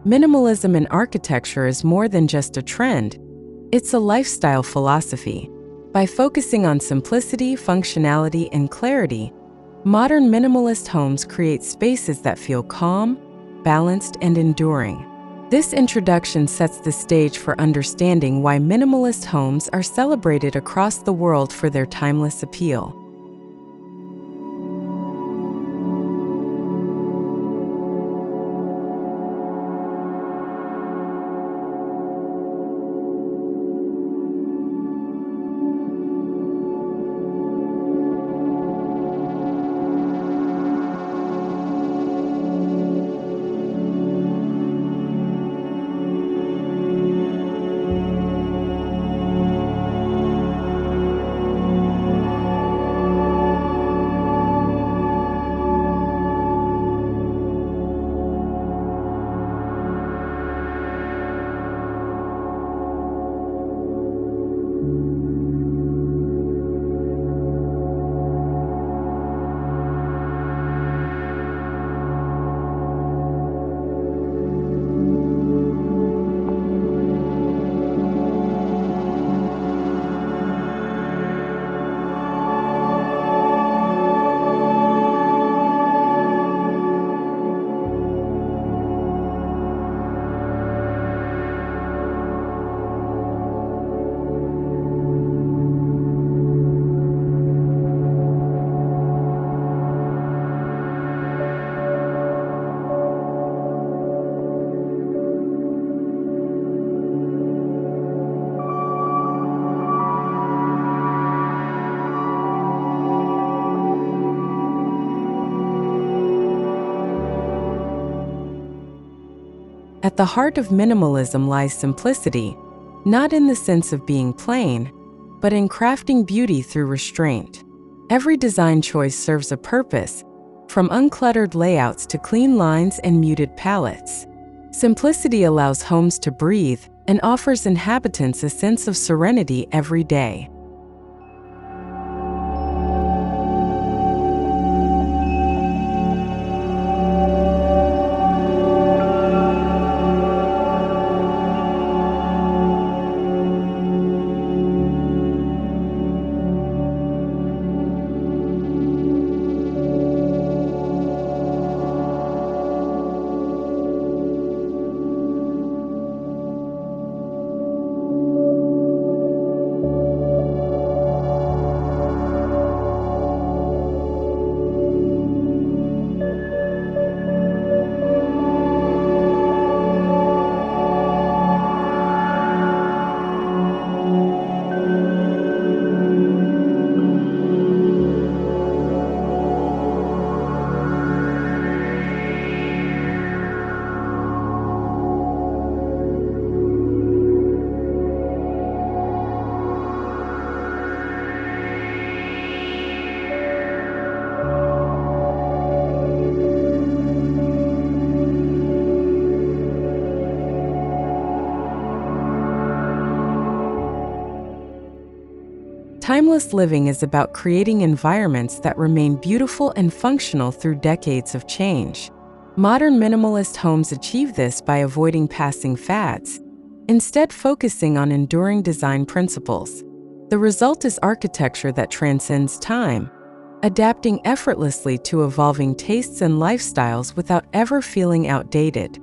Minimalism in architecture is more than just a trend, it's a lifestyle philosophy. By focusing on simplicity, functionality, and clarity, modern minimalist homes create spaces that feel calm, balanced, and enduring. This introduction sets the stage for understanding why minimalist homes are celebrated across the world for their timeless appeal. At the heart of minimalism lies simplicity, not in the sense of being plain, but in crafting beauty through restraint. Every design choice serves a purpose, from uncluttered layouts to clean lines and muted palettes. Simplicity allows homes to breathe and offers inhabitants a sense of serenity every day. Timeless living is about creating environments that remain beautiful and functional through decades of change. Modern minimalist homes achieve this by avoiding passing fads, instead focusing on enduring design principles. The result is architecture that transcends time, adapting effortlessly to evolving tastes and lifestyles without ever feeling outdated.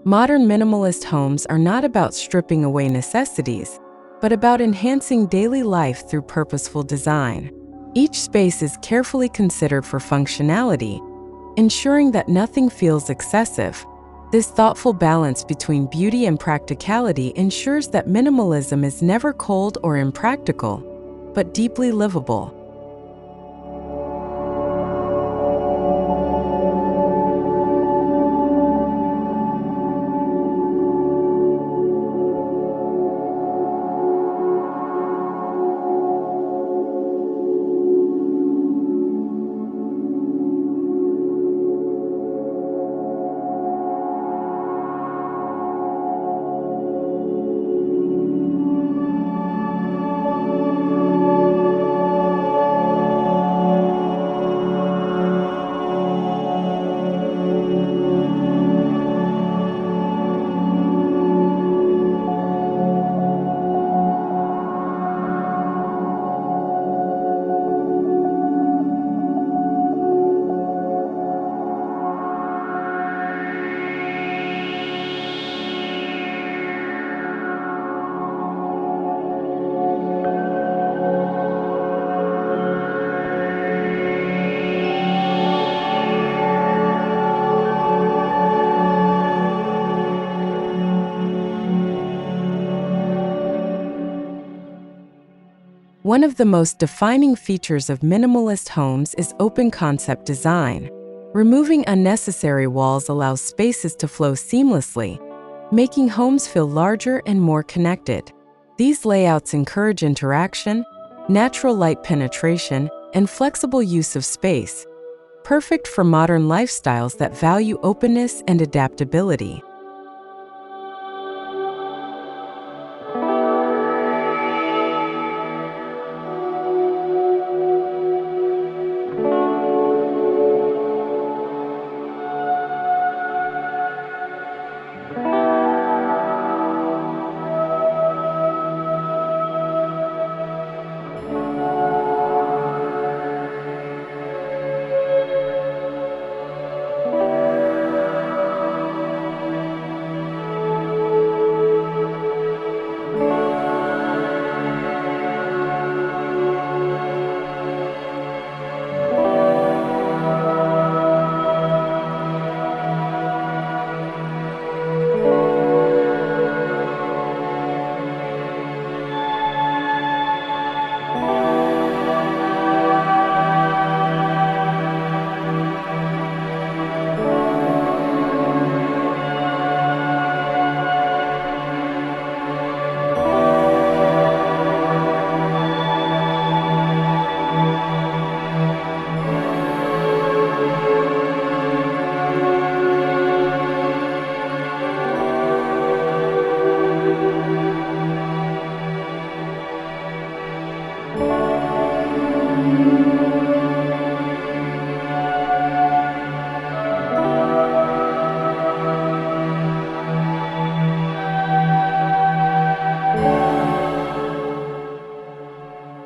Modern minimalist homes are not about stripping away necessities, but about enhancing daily life through purposeful design. Each space is carefully considered for functionality, ensuring that nothing feels excessive. This thoughtful balance between beauty and practicality ensures that minimalism is never cold or impractical, but deeply livable. One of the most defining features of minimalist homes is open concept design. Removing unnecessary walls allows spaces to flow seamlessly, making homes feel larger and more connected. These layouts encourage interaction, natural light penetration, and flexible use of space, perfect for modern lifestyles that value openness and adaptability.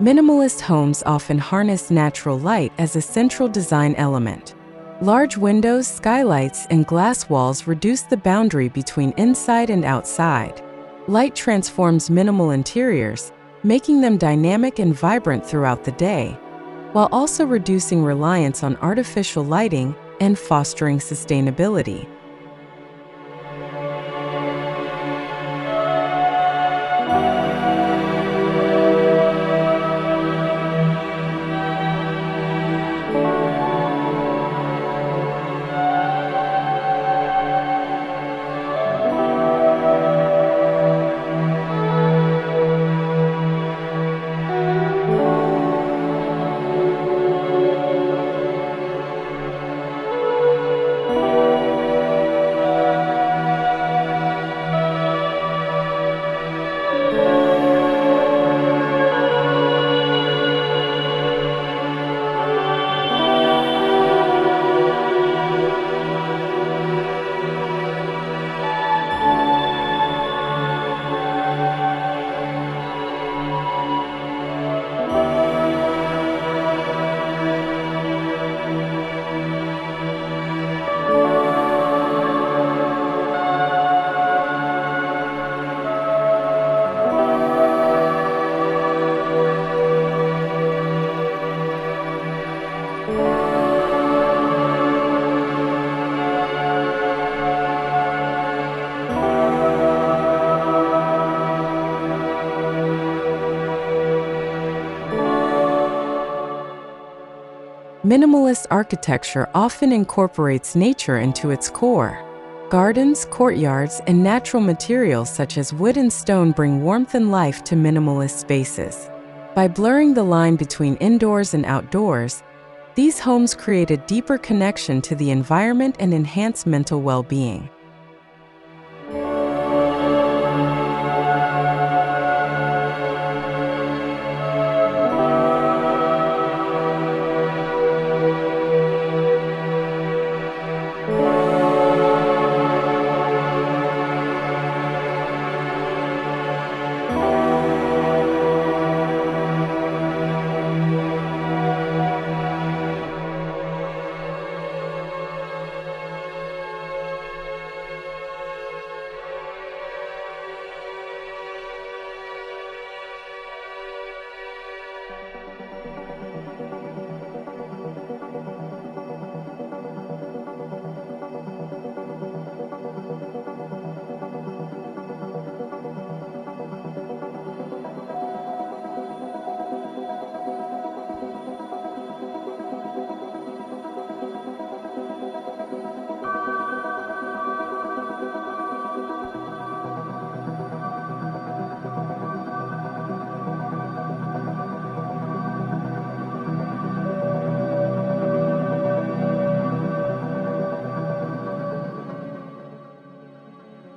Minimalist homes often harness natural light as a central design element. Large windows, skylights, and glass walls reduce the boundary between inside and outside. Light transforms minimal interiors, making them dynamic and vibrant throughout the day, while also reducing reliance on artificial lighting and fostering sustainability. Minimalist architecture often incorporates nature into its core. Gardens, courtyards, and natural materials such as wood and stone bring warmth and life to minimalist spaces. By blurring the line between indoors and outdoors, these homes create a deeper connection to the environment and enhance mental well-being.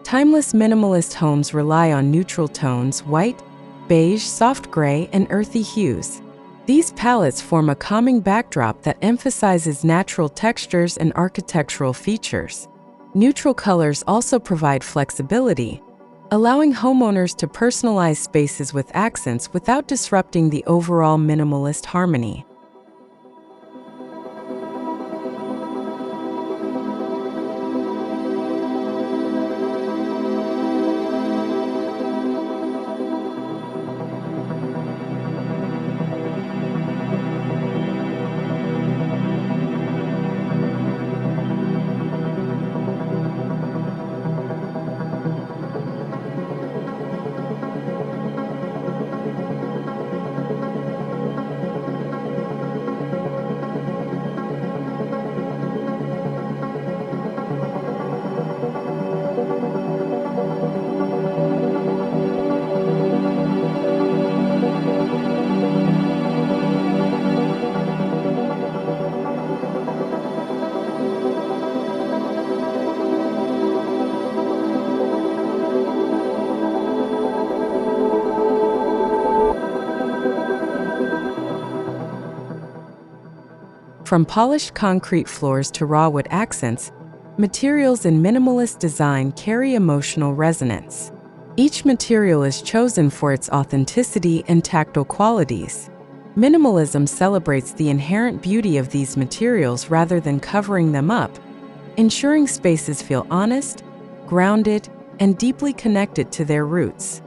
Timeless minimalist homes rely on neutral tones: white, beige, soft gray, and earthy hues. These palettes form a calming backdrop that emphasizes natural textures and architectural features. Neutral colors also provide flexibility, allowing homeowners to personalize spaces with accents without disrupting the overall minimalist harmony. From polished concrete floors to raw wood accents, materials in minimalist design carry emotional resonance. Each material is chosen for its authenticity and tactile qualities. Minimalism celebrates the inherent beauty of these materials rather than covering them up, ensuring spaces feel honest, grounded, and deeply connected to their roots.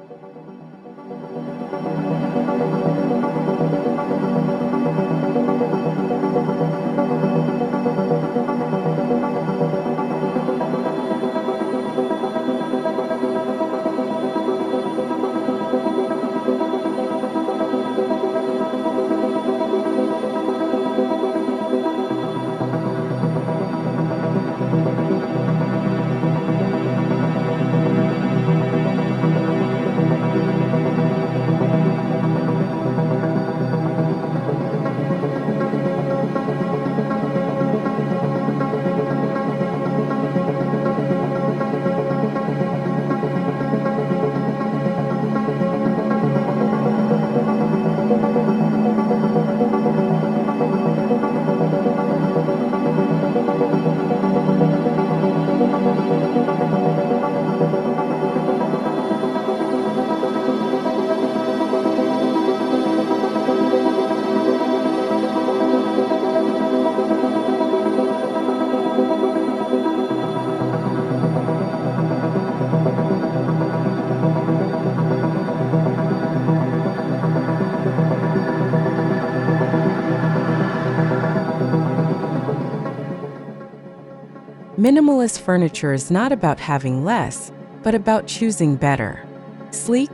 Minimalist furniture is not about having less, but about choosing better. Sleek,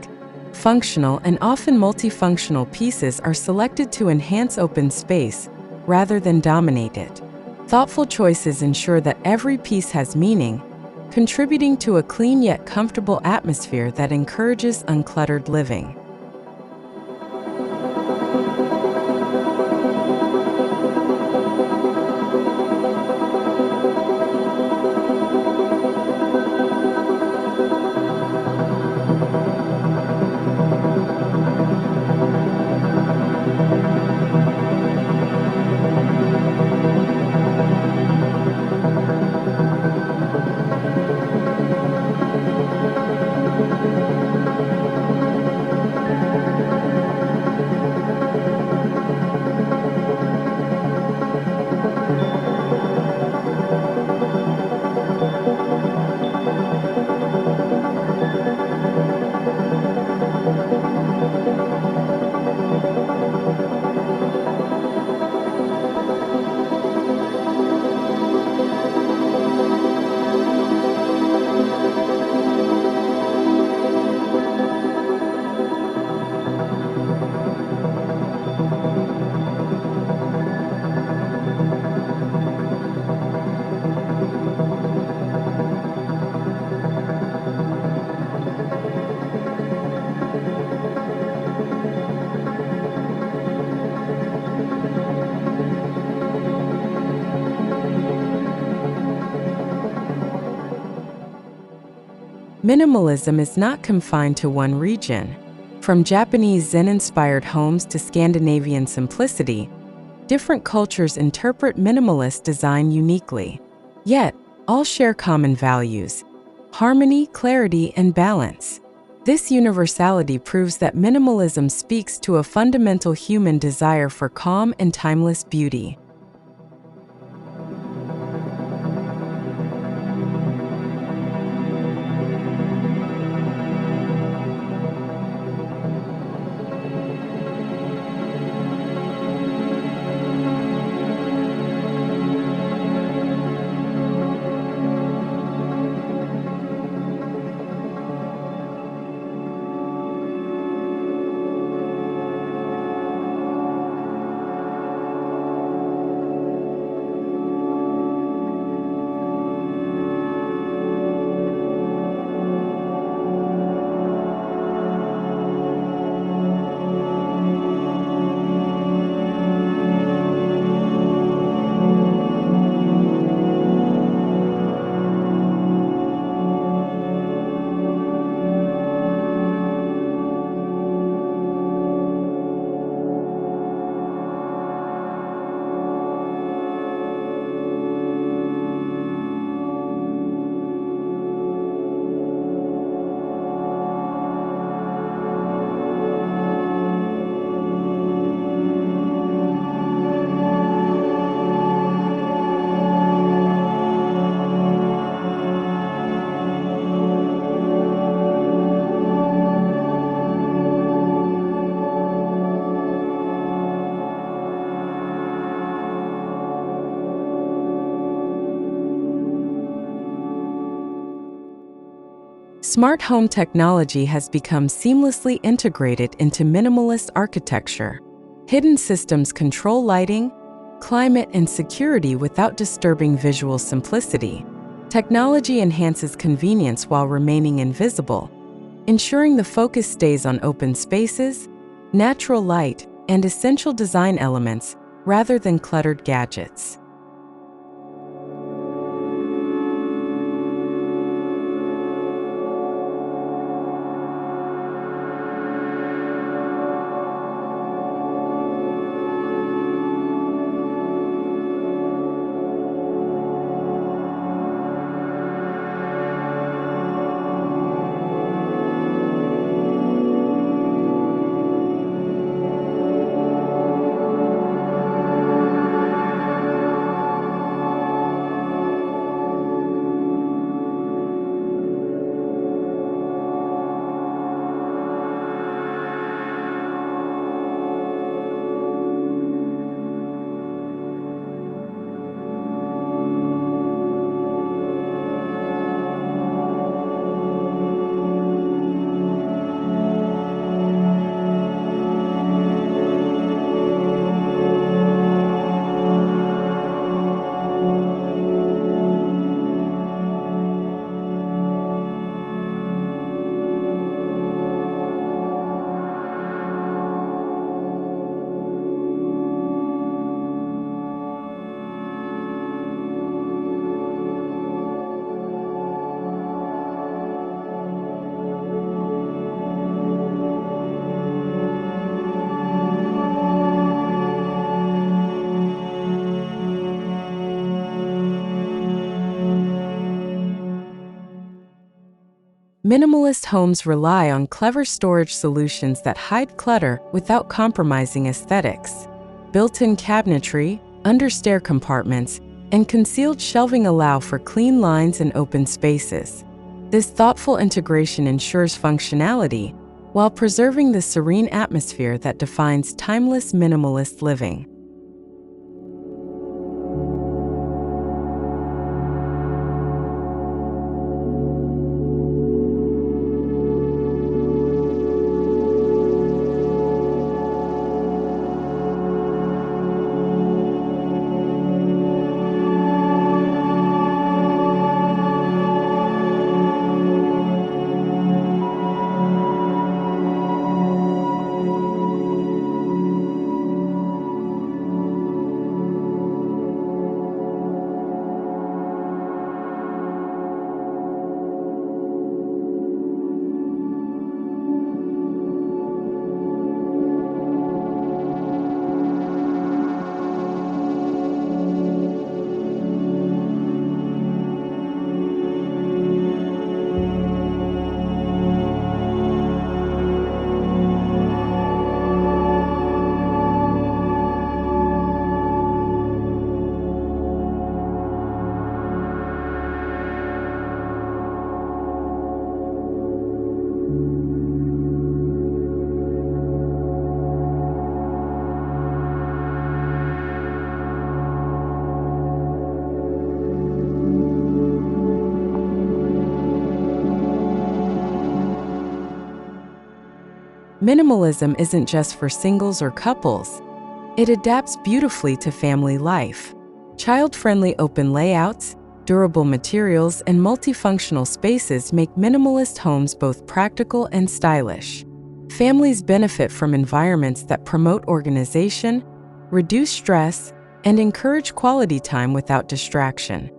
functional, and often multifunctional pieces are selected to enhance open space, rather than dominate it. Thoughtful choices ensure that every piece has meaning, contributing to a clean yet comfortable atmosphere that encourages uncluttered living. Minimalism is not confined to one region. From Japanese Zen-inspired homes to Scandinavian simplicity, different cultures interpret minimalist design uniquely. Yet, all share common values: harmony, clarity, and balance. This universality proves that minimalism speaks to a fundamental human desire for calm and timeless beauty. Smart home technology has become seamlessly integrated into minimalist architecture. Hidden systems control lighting, climate, and security without disturbing visual simplicity. Technology enhances convenience while remaining invisible, ensuring the focus stays on open spaces, natural light, and essential design elements rather than cluttered gadgets. Minimalist homes rely on clever storage solutions that hide clutter without compromising aesthetics. Built-in cabinetry, understair compartments, and concealed shelving allow for clean lines and open spaces. This thoughtful integration ensures functionality while preserving the serene atmosphere that defines timeless minimalist living. Minimalism isn't just for singles or couples. It adapts beautifully to family life. Child-friendly open layouts, durable materials, and multifunctional spaces make minimalist homes both practical and stylish. Families benefit from environments that promote organization, reduce stress, and encourage quality time without distraction.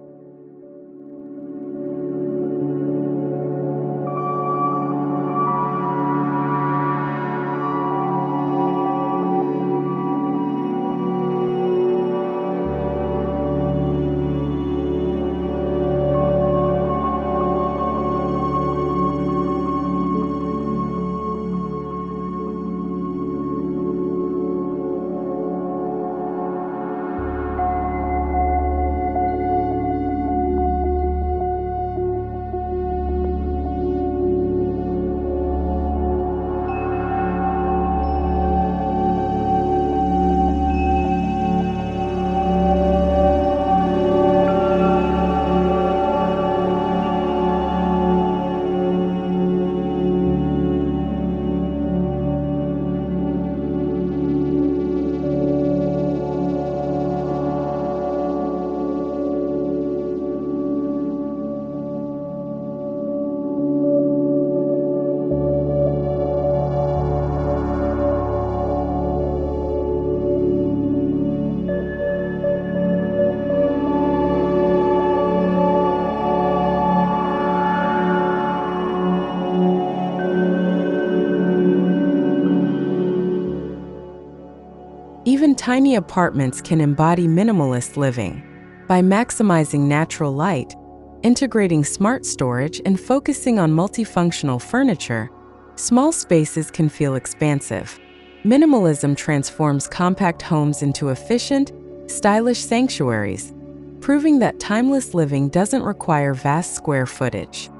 Even tiny apartments can embody minimalist living. By maximizing natural light, integrating smart storage, and focusing on multifunctional furniture, small spaces can feel expansive. Minimalism transforms compact homes into efficient, stylish sanctuaries, proving that timeless living doesn't require vast square footage.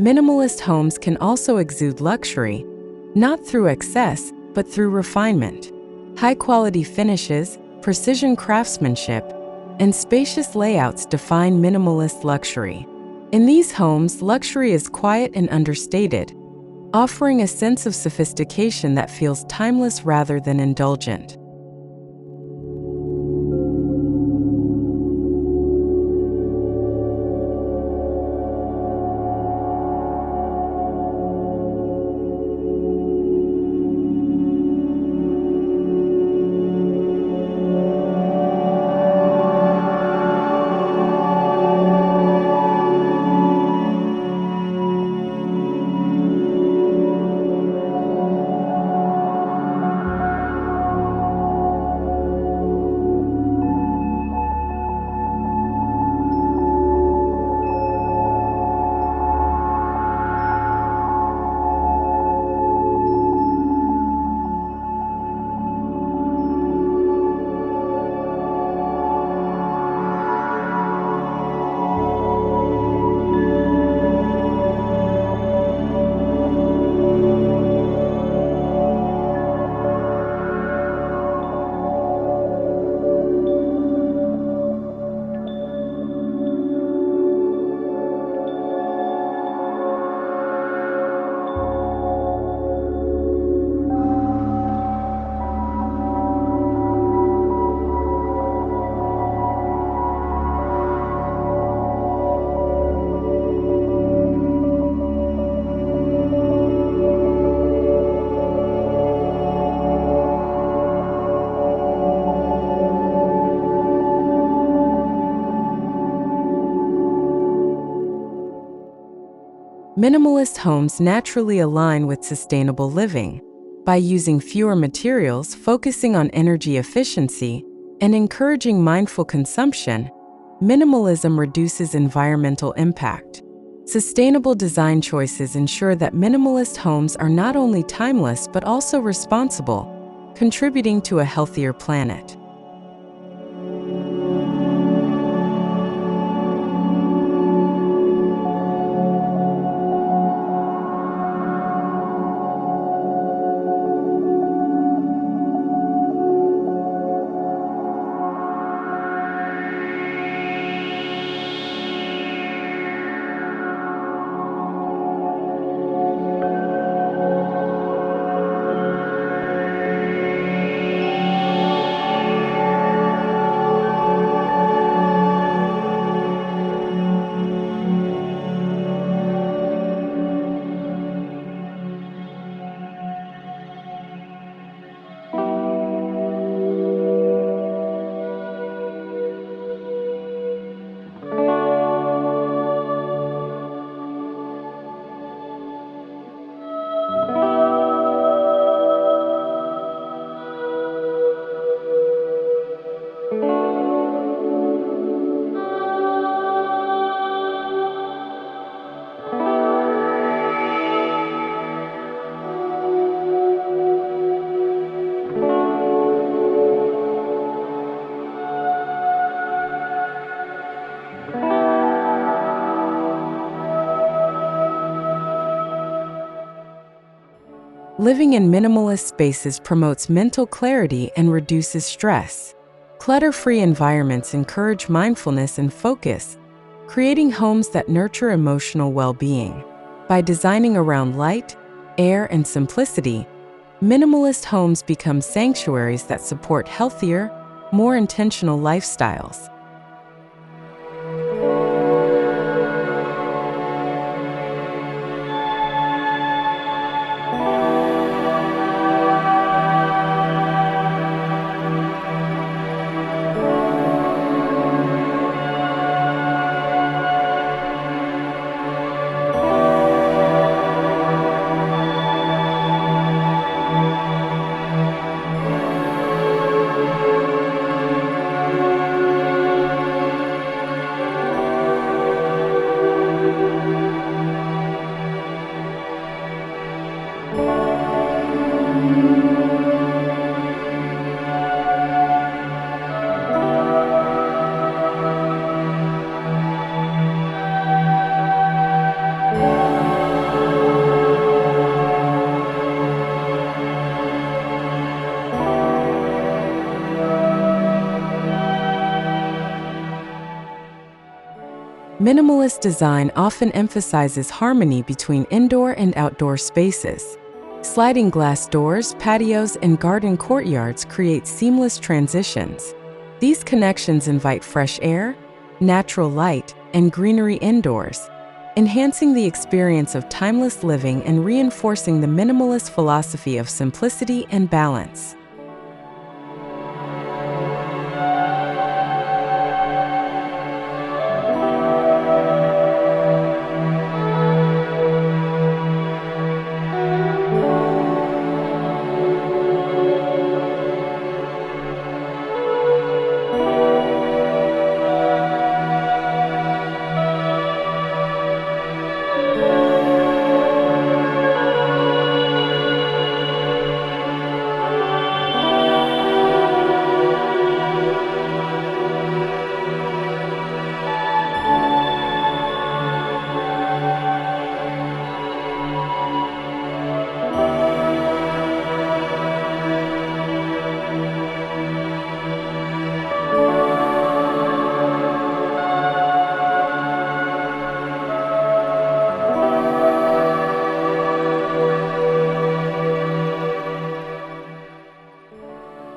Minimalist homes can also exude luxury, not through excess, but through refinement. High-quality finishes, precision craftsmanship, and spacious layouts define minimalist luxury. In these homes, luxury is quiet and understated, offering a sense of sophistication that feels timeless rather than indulgent. Minimalist homes naturally align with sustainable living. By using fewer materials, focusing on energy efficiency, and encouraging mindful consumption, minimalism reduces environmental impact. Sustainable design choices ensure that minimalist homes are not only timeless but also responsible, contributing to a healthier planet. Living in minimalist spaces promotes mental clarity and reduces stress. Clutter-free environments encourage mindfulness and focus, creating homes that nurture emotional well-being. By designing around light, air, and simplicity, minimalist homes become sanctuaries that support healthier, more intentional lifestyles. Minimalist design often emphasizes harmony between indoor and outdoor spaces. Sliding glass doors, patios, and garden courtyards create seamless transitions. These connections invite fresh air, natural light, and greenery indoors, enhancing the experience of timeless living and reinforcing the minimalist philosophy of simplicity and balance.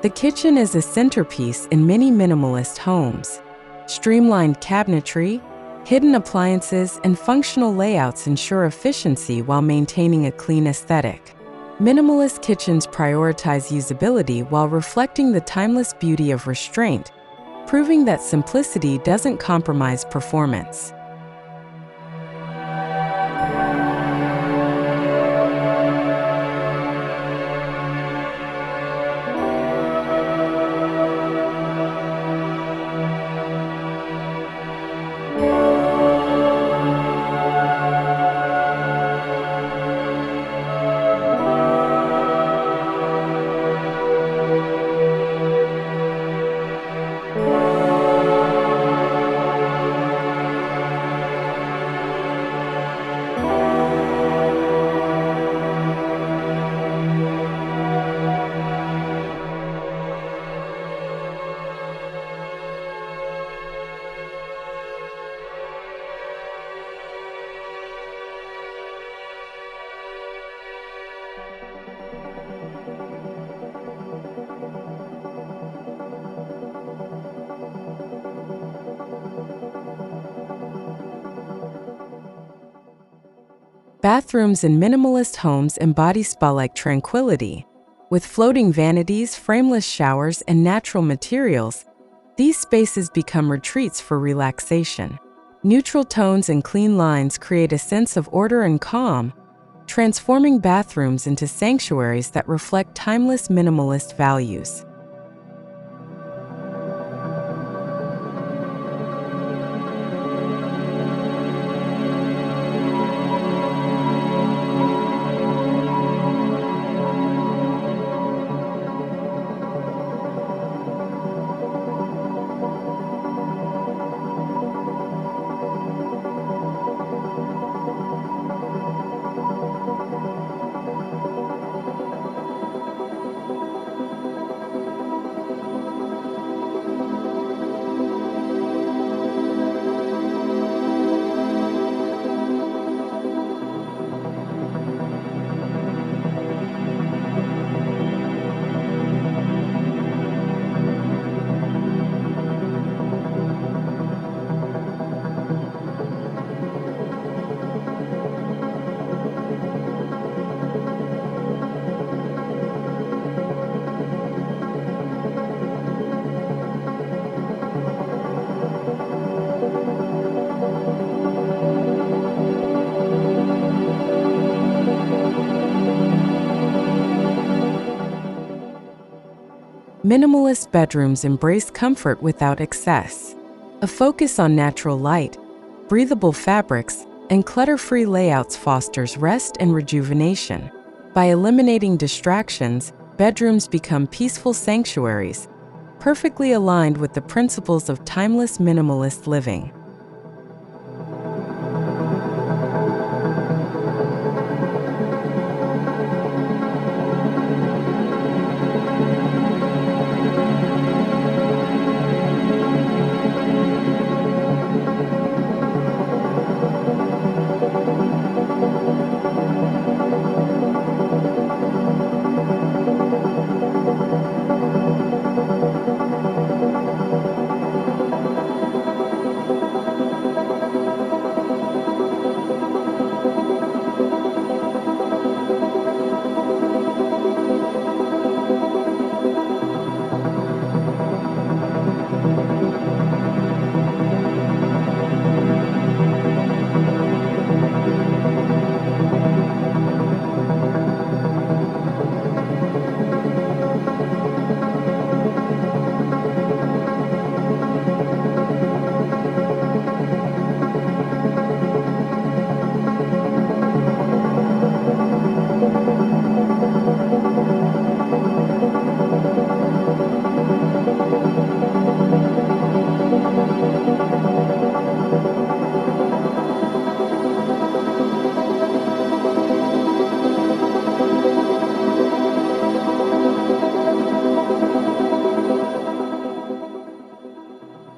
The kitchen is a centerpiece in many minimalist homes. Streamlined cabinetry, hidden appliances, and functional layouts ensure efficiency while maintaining a clean aesthetic. Minimalist kitchens prioritize usability while reflecting the timeless beauty of restraint, proving that simplicity doesn't compromise performance. Bathrooms in minimalist homes embody spa-like tranquility. With floating vanities, frameless showers, and natural materials, these spaces become retreats for relaxation. Neutral tones and clean lines create a sense of order and calm, transforming bathrooms into sanctuaries that reflect timeless minimalist values. Minimalist bedrooms embrace comfort without excess. A focus on natural light, breathable fabrics, and clutter-free layouts fosters rest and rejuvenation. By eliminating distractions, bedrooms become peaceful sanctuaries, perfectly aligned with the principles of timeless minimalist living.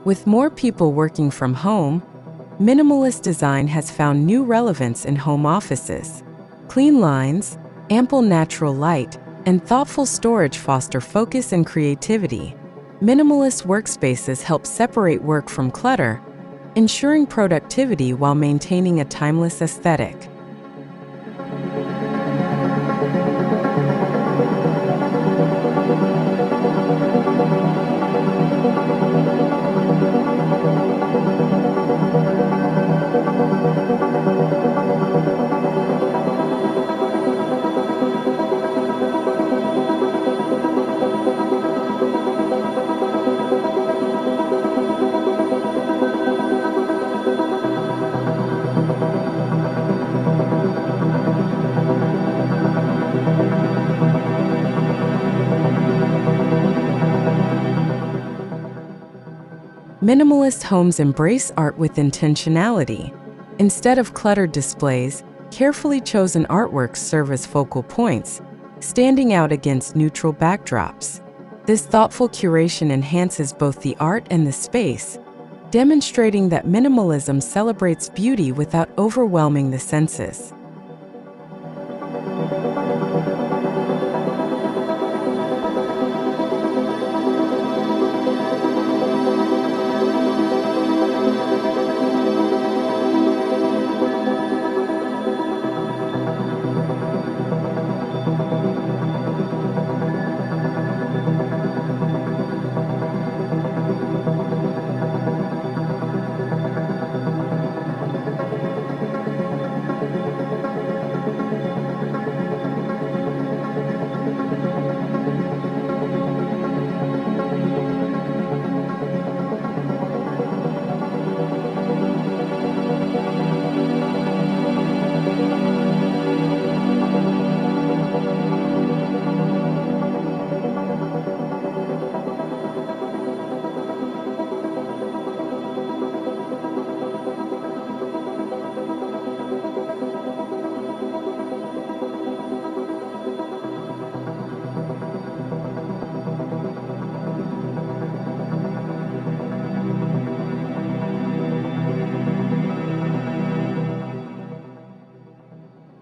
With more people working from home, minimalist design has found new relevance in home offices. Clean lines, ample natural light, and thoughtful storage foster focus and creativity. Minimalist workspaces help separate work from clutter, ensuring productivity while maintaining a timeless aesthetic. Minimalist homes embrace art with intentionality. Instead of cluttered displays, carefully chosen artworks serve as focal points, standing out against neutral backdrops. This thoughtful curation enhances both the art and the space, demonstrating that minimalism celebrates beauty without overwhelming the senses.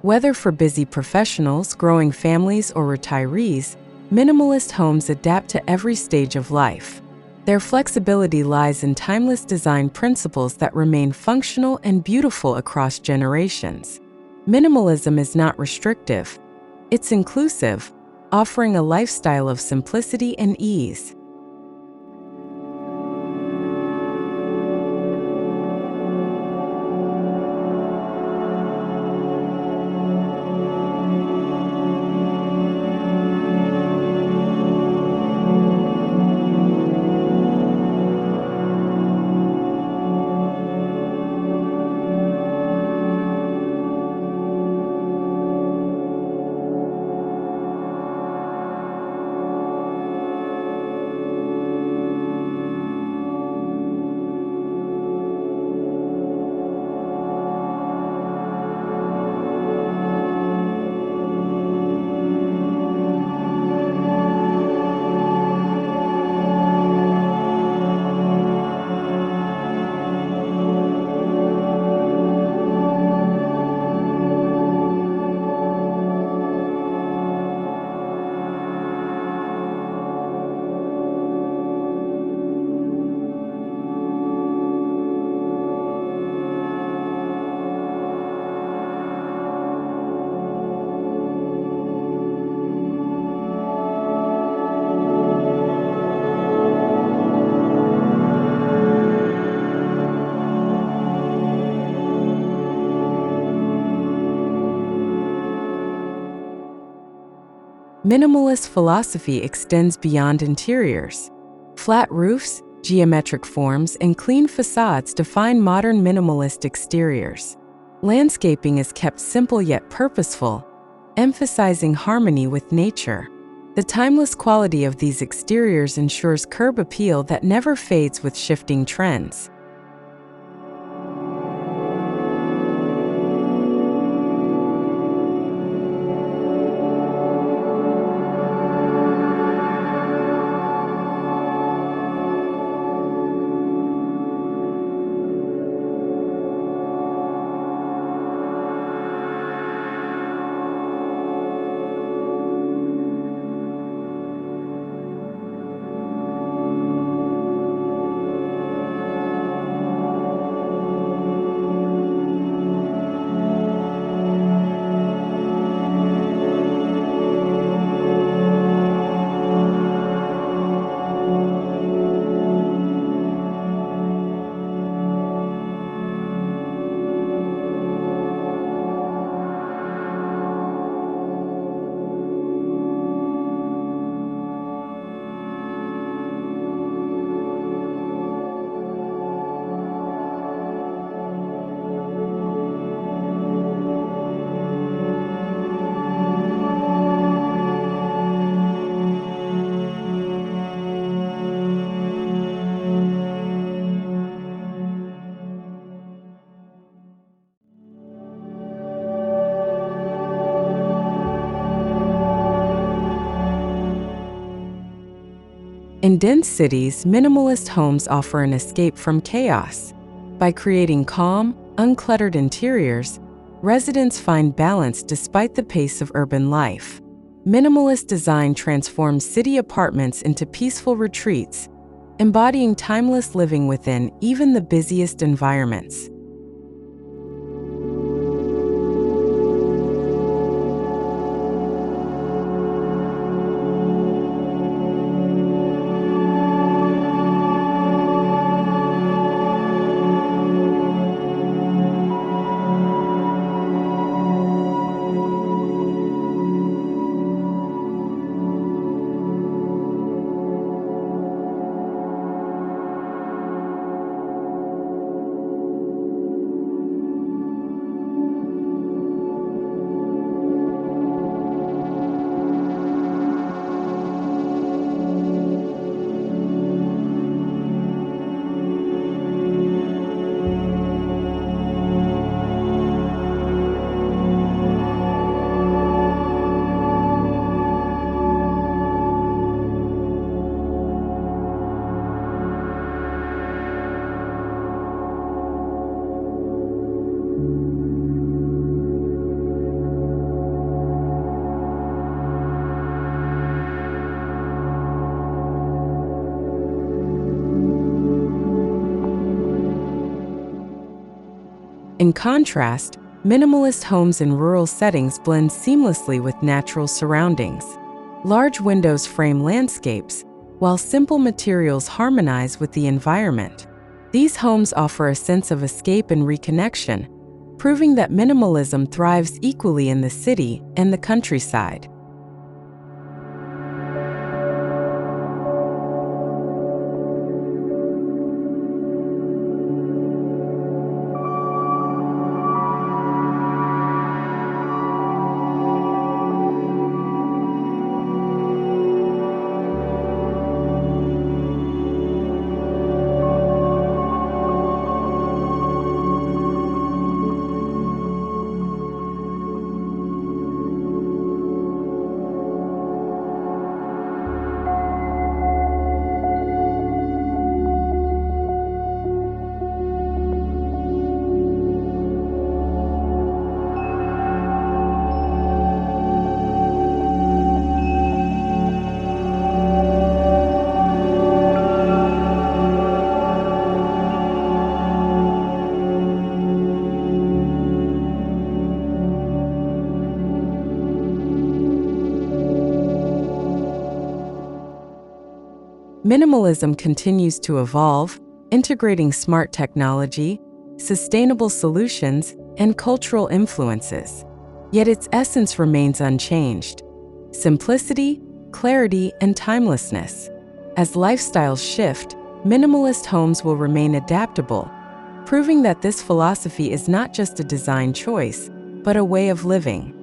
Whether for busy professionals, growing families, or retirees, minimalist homes adapt to every stage of life. Their flexibility lies in timeless design principles that remain functional and beautiful across generations. Minimalism is not restrictive, it's inclusive, offering a lifestyle of simplicity and ease. Minimalist philosophy extends beyond interiors. Flat roofs, geometric forms, and clean facades define modern minimalist exteriors. Landscaping is kept simple yet purposeful, emphasizing harmony with nature. The timeless quality of these exteriors ensures curb appeal that never fades with shifting trends. In dense cities, minimalist homes offer an escape from chaos. By creating calm, uncluttered interiors, residents find balance despite the pace of urban life. Minimalist design transforms city apartments into peaceful retreats, embodying timeless living within even the busiest environments. In contrast, minimalist homes in rural settings blend seamlessly with natural surroundings. Large windows frame landscapes, while simple materials harmonize with the environment. These homes offer a sense of escape and reconnection, proving that minimalism thrives equally in the city and the countryside. Minimalism continues to evolve, integrating smart technology, sustainable solutions, and cultural influences. Yet its essence remains unchanged: simplicity, clarity, and timelessness. As lifestyles shift, minimalist homes will remain adaptable, proving that this philosophy is not just a design choice, but a way of living.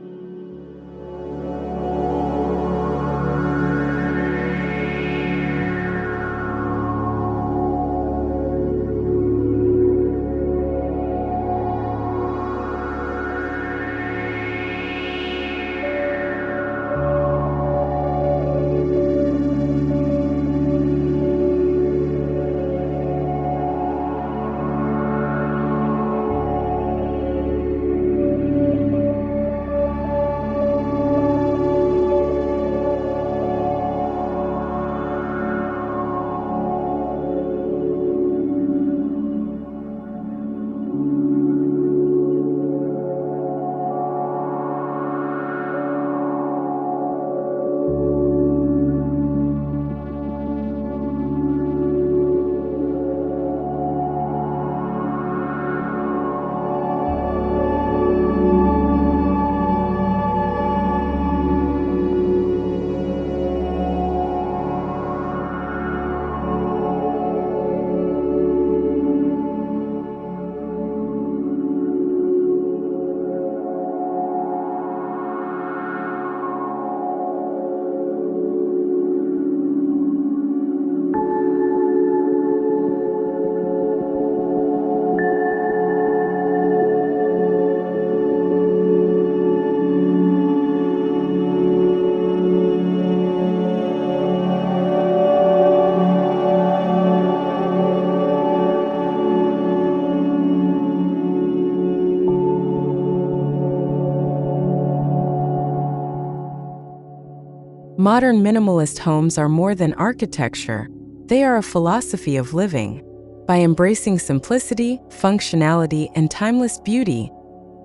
Modern minimalist homes are more than architecture, they are a philosophy of living. By embracing simplicity, functionality, and timeless beauty,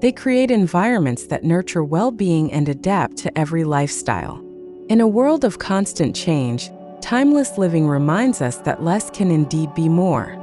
they create environments that nurture well-being and adapt to every lifestyle. In a world of constant change, timeless living reminds us that less can indeed be more.